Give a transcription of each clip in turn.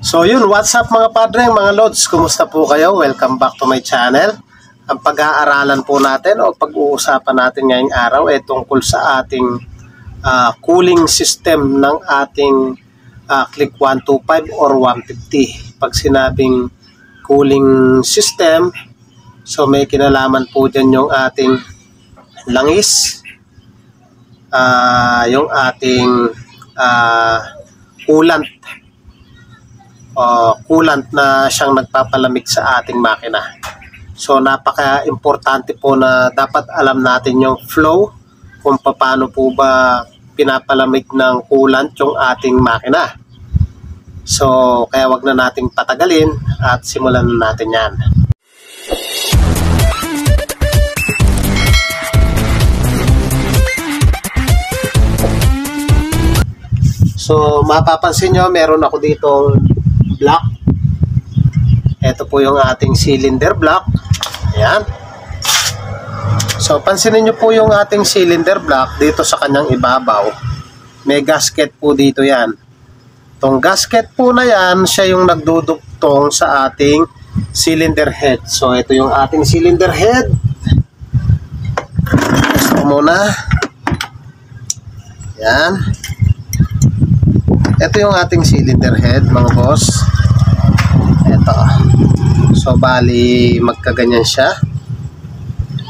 So yun, what's up mga padre, mga lods, kumusta po kayo? Welcome back to my channel. Ang pag-aaralan po natin o pag-uusapan natin ngayong araw ay tungkol sa ating cooling system ng ating Click 125 or 150. Pag sinabing cooling system, so may kinalaman po dyan yung ating langis, yung ating coolant na siyang nagpapalamig sa ating makina. So napaka-importante po na dapat alam natin yung flow kung paano po ba pinapalamig ng coolant yung ating makina. So kaya wag na nating patagalin at simulan na natin yan. So mapapansin nyo, meron ako ditong block. Ito po yung ating cylinder block. Ayan. So pansinin nyo po yung ating cylinder block dito sa kanyang ibabaw. May gasket po dito yan. Itong gasket po na yan, siya yung nagdudugtong sa ating cylinder head. So ito yung ating cylinder head. Gusto muna. Ayan. Ito yung ating cylinder head mga boss. Ito. So bali magkaganyan siya.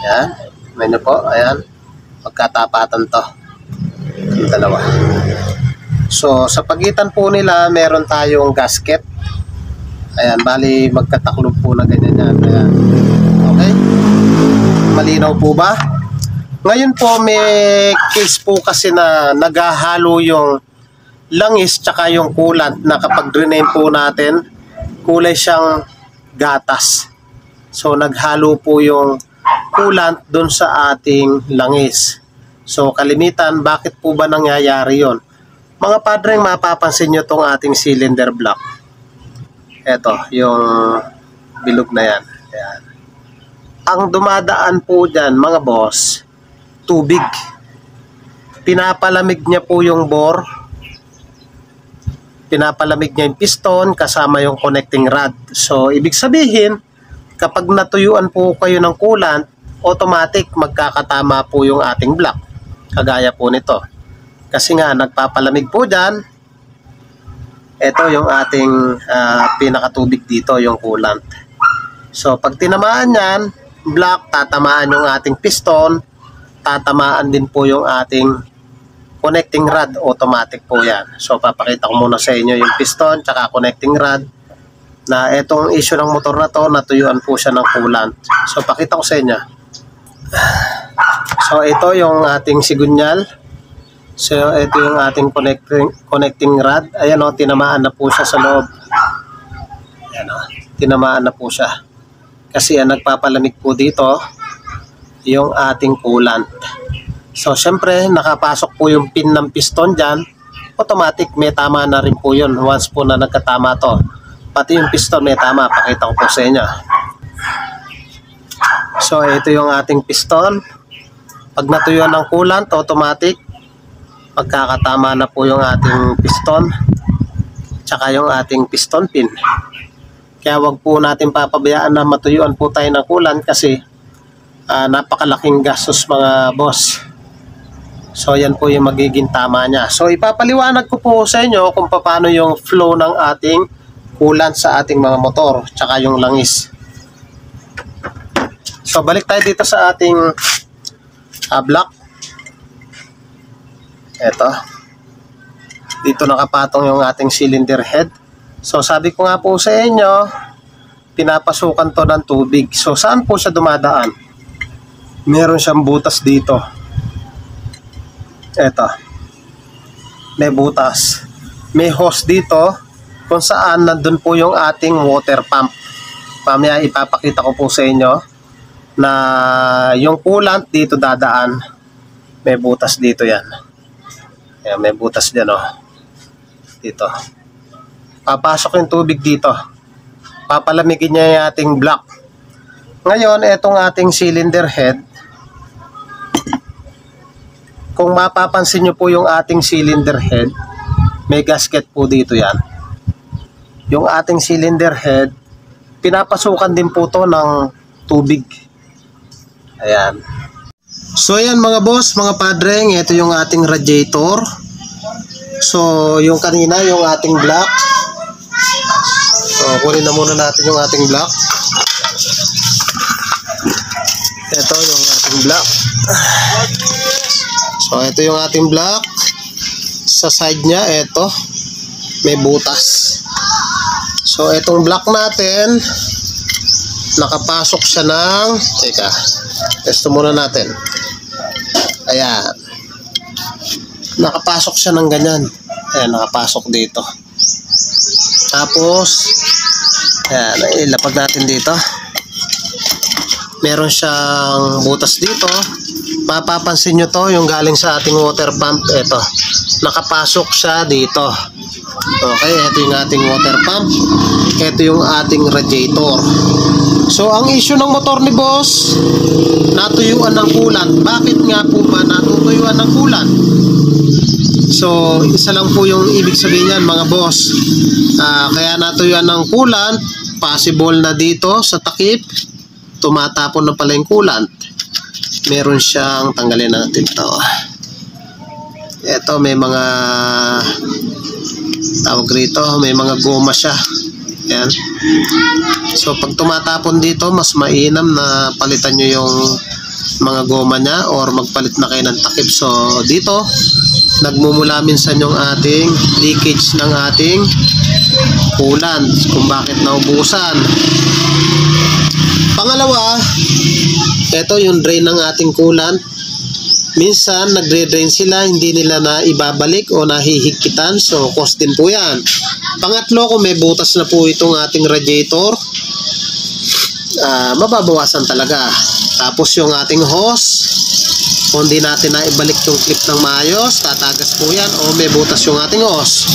Ayan. May na po. Ayan. Magkatapatan to. Yung dalawa. So sa pagitan po nila meron tayong gasket. Ayan. Bali magkataklob po na ganyan yan. Ayan. Okay. Malinaw po ba? Ngayon po may case po kasi na naghahalo yung langis tsaka yung coolant na kapag drain po natin kulay siyang gatas. So naghalo po yung coolant dun sa ating langis. So kalimitan, bakit po ba nangyayari yon? Mga padreng, mapapansin nyo tong ating cylinder block. Eto yung bilog na yan. Ayan. Ang dumadaan po dyan mga boss, tubig. Pinapalamig niya po yung bore, pinapalamig niya yung piston kasama yung connecting rod. So ibig sabihin, kapag natuyuan po kayo ng coolant, automatic magkakatama po yung ating block. Kagaya po nito. Kasi nga nagpapalamig po dyan. Ito yung ating pinakatubig dito, yung coolant. So pag tinamaan yan, block, tatamaan yung ating piston, tatamaan din po yung ating connecting rod, automatic po yan. So papakita ko muna sa inyo yung piston tsaka connecting rod na itong issue ng motor na to, natuyuan po siya ng coolant. So pakita ko sa inyo. So ito yung ating sigunyal. So ito yung ating connecting rod. Ayan o, tinamaan na po siya sa loob. Ayan o, tinamaan na po siya. Kasi nagpapalamig po dito yung ating coolant. So, syempre, nakapasok po yung pin ng piston dyan. Automatic, may tama na rin po yun. Once po na nagkatama to. Pati yung piston may tama. Pakita ko po sa inyo. So, ito yung ating piston. Pag natuyuan ng coolant, automatic, magkakatama na po yung ating piston. Tsaka yung ating piston pin. Kaya wag po natin papabayaan na matuyuan po tayo ng coolant kasi napakalaking gastos mga boss. So yan po yung magiging tama niya. So ipapaliwanag ko po sa inyo kung paano yung flow ng ating coolant sa ating mga motor tsaka yung langis. So balik tayo dito sa ating block. Eto. Dito nakapatong yung ating cylinder head. So sabi ko nga po sa inyo, pinapasukan to ng tubig. So saan po siya dumadaan? Meron siyang butas dito. Eto, may butas, may hose dito kung saan nandun po yung ating water pump. Mamaya ipapakita ko po sa inyo na yung coolant dito dadaan. May butas dito yan. Ayan, may butas dyan o. Dito. Papasok yung tubig dito. Papalamigin niya yung ating block. Ngayon, etong ating cylinder head, kung mapapansin nyo po yung ating cylinder head, may gasket po dito yan. yung ating cylinder head, pinapasukan din po to ng tubig. Ayan. So ayan mga boss, mga padreng, ito yung ating radiator. So yung kanina, yung ating block. So kunin na muna natin yung ating block. Ito yung ating block. So ito yung ating block. Sa side nya, ito may butas. So itong block natin, nakapasok siya ng, teka, testo muna natin. Ayan, nakapasok siya ng ganyan. Ayan, nakapasok dito. Tapos ayan, ilapag natin dito. Meron siyang butas dito. Mapapansin nyo to, yung galing sa ating water pump. Ito, nakapasok siya dito. Okay, ito yung ating water pump. Ito yung ating radiator. So ang issue ng motor ni boss, natuyuan ng coolant. Bakit nga po ba natutuyuan ng coolant? So isa lang po yung ibig sabihin yan mga boss. Kaya natuyuan ng coolant, possible na dito sa takip tumatapon na pala yung coolant. Meron siyang, tanggalin natin to. Ito may mga tawag rito, may mga goma siya. Ayan. So pag tumatapon dito, mas mainam na palitan nyo yung mga goma niya or magpalit na kayo ng takip. So dito, nagmumula minsan yung ating leakage ng ating coolant kung bakit naubusan. Pangalawa, ito yung drain ng ating coolant. Minsan nagre-drain sila, hindi nila na ibabalik o nahihigpitan, so cost din po yan. Pangatlo, kung may butas na po itong ating radiator, mababawasan talaga. Tapos yung ating hose, kung hindi natin na ibalik yung clip ng maayos, tatagas po yan o may butas yung ating hose.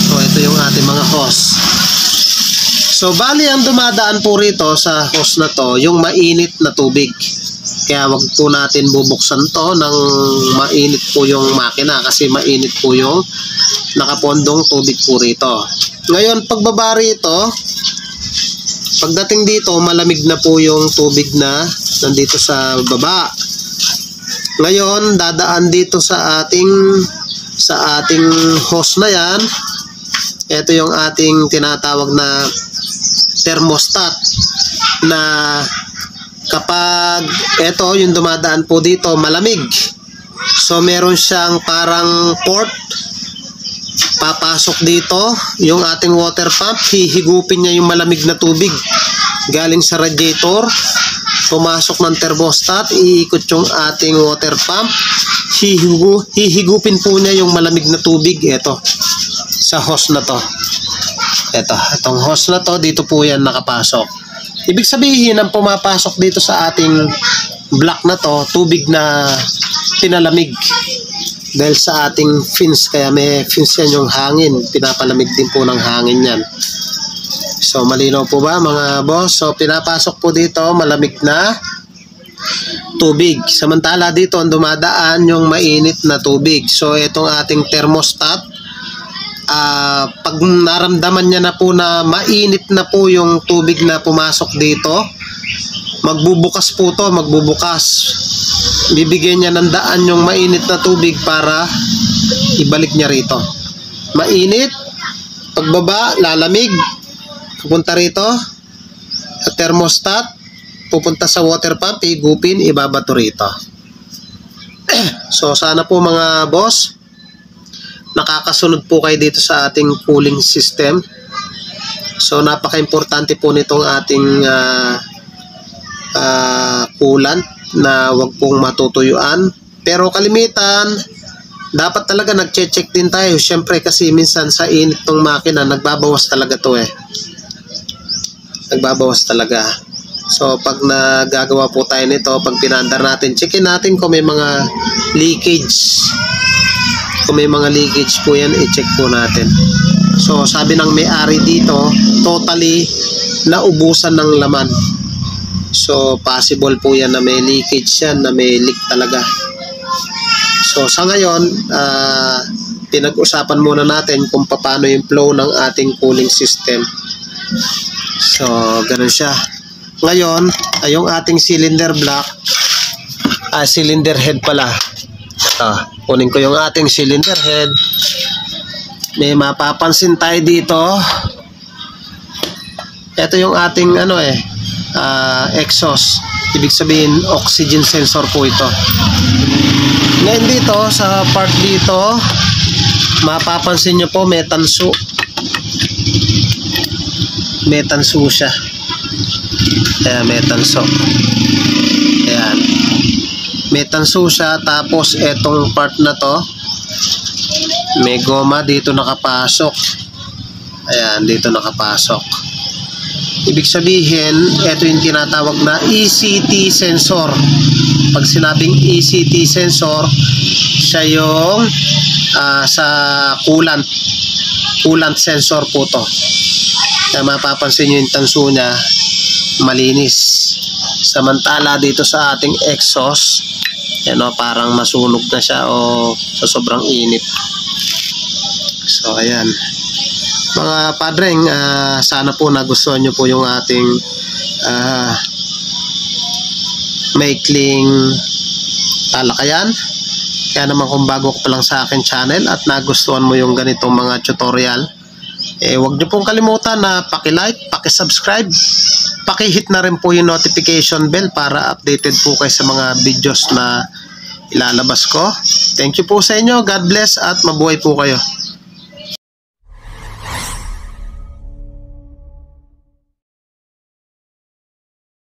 So ito yung ating mga hose. So bali ang dumadaan po rito sa hose na to, yung mainit na tubig. Kaya wag po natin bubuksan to ng mainit po yung makina kasi mainit po yung nakapondong tubig po rito. Ngayon pagbaba rito, pagdating dito malamig na po yung tubig na nandito sa baba. Ngayon dadaan dito sa ating hose na yan. Ito yung ating tinatawag na thermostat na kapag ito yung dumadaan po dito malamig, so meron siyang parang port papasok dito yung ating water pump, hihigupin niya yung malamig na tubig galing sa radiator, pumasok ng thermostat, iikot yung ating water pump, hihigupin po niya yung malamig na tubig ito sa hose na to. Itong hose na to, dito po yan nakapasok. Ibig sabihin, ang pumapasok dito sa ating block na to, tubig na pinalamig. Dahil sa ating fins, kaya may fins yan yung hangin. Pinapalamig din po ng hangin yan. So, malinaw po ba mga boss? So, pinapasok po dito, malamig na tubig. Samantala dito, ang dumadaan yung mainit na tubig. So, itong ating thermostat, pag naramdaman niya na po na mainit na po yung tubig na pumasok dito, magbubukas po to, magbubukas. Bibigyan niya ng daan yung mainit na tubig para ibalik niya rito. Mainit, pagbaba, lalamig, pupunta rito, at thermostat, pupunta sa water pump, higupin, ibabato rito. So sana po mga boss, nakakasunod po kayo dito sa ating cooling system. So napaka-importante po nitong ating coolant na wag pong matutuyuan. Pero kalimitan, dapat talaga nag-check din tayo. Siyempre kasi minsan sa init ng makina, nagbabawas talaga to eh. Nagbabawas talaga. So pag nagagawa po tayo nito, pag pinandar natin, checkin natin kung may mga leakage. Kung may mga leakage po yan, i-check po natin. So sabi ng may-ari dito, totally naubusan ng laman. So possible po yan na may leakage yan, na may leak talaga. So sa ngayon, pinag-usapan muna natin kung paano yung flow ng ating cooling system. So, ganun siya. Ngayon, ay yung ating cylinder block, cylinder head pala. Kunin ko yung ating cylinder head. May mapapansin tayo dito. Ito yung ating exhaust. Ibig sabihin, oxygen sensor po ito. Ngayon dito, sa part dito, mapapansin nyo po, may tanso. May tanso siya. Ayan, may tanso. Ayan. May tanso siya, tapos etong part na to, may goma dito nakapasok. Ayan, dito nakapasok. Ibig sabihin, ito yung tinatawag na ECT sensor. Pag sinabing ECT sensor, siya yung sa coolant sensor po to. Kaya mapapansin nyo yung tanso niya, malinis. Samantala dito sa ating exhaust, parang masunog na siya o sa sobrang init. So ayan, mga padreng, sana po nagustuhan nyo po yung ating maikling talakayan. Kaya naman kung bago ka pa lang sa akin channel at nagustuhan mo yung ganitong mga tutorial, huwag nyo pong kalimutan na paki-like, paki-subscribe, paki-hit na rin po yung notification bell para updated po kayo sa mga videos na ilalabas ko. Thank you po sa inyo. God bless at mabuhay po kayo.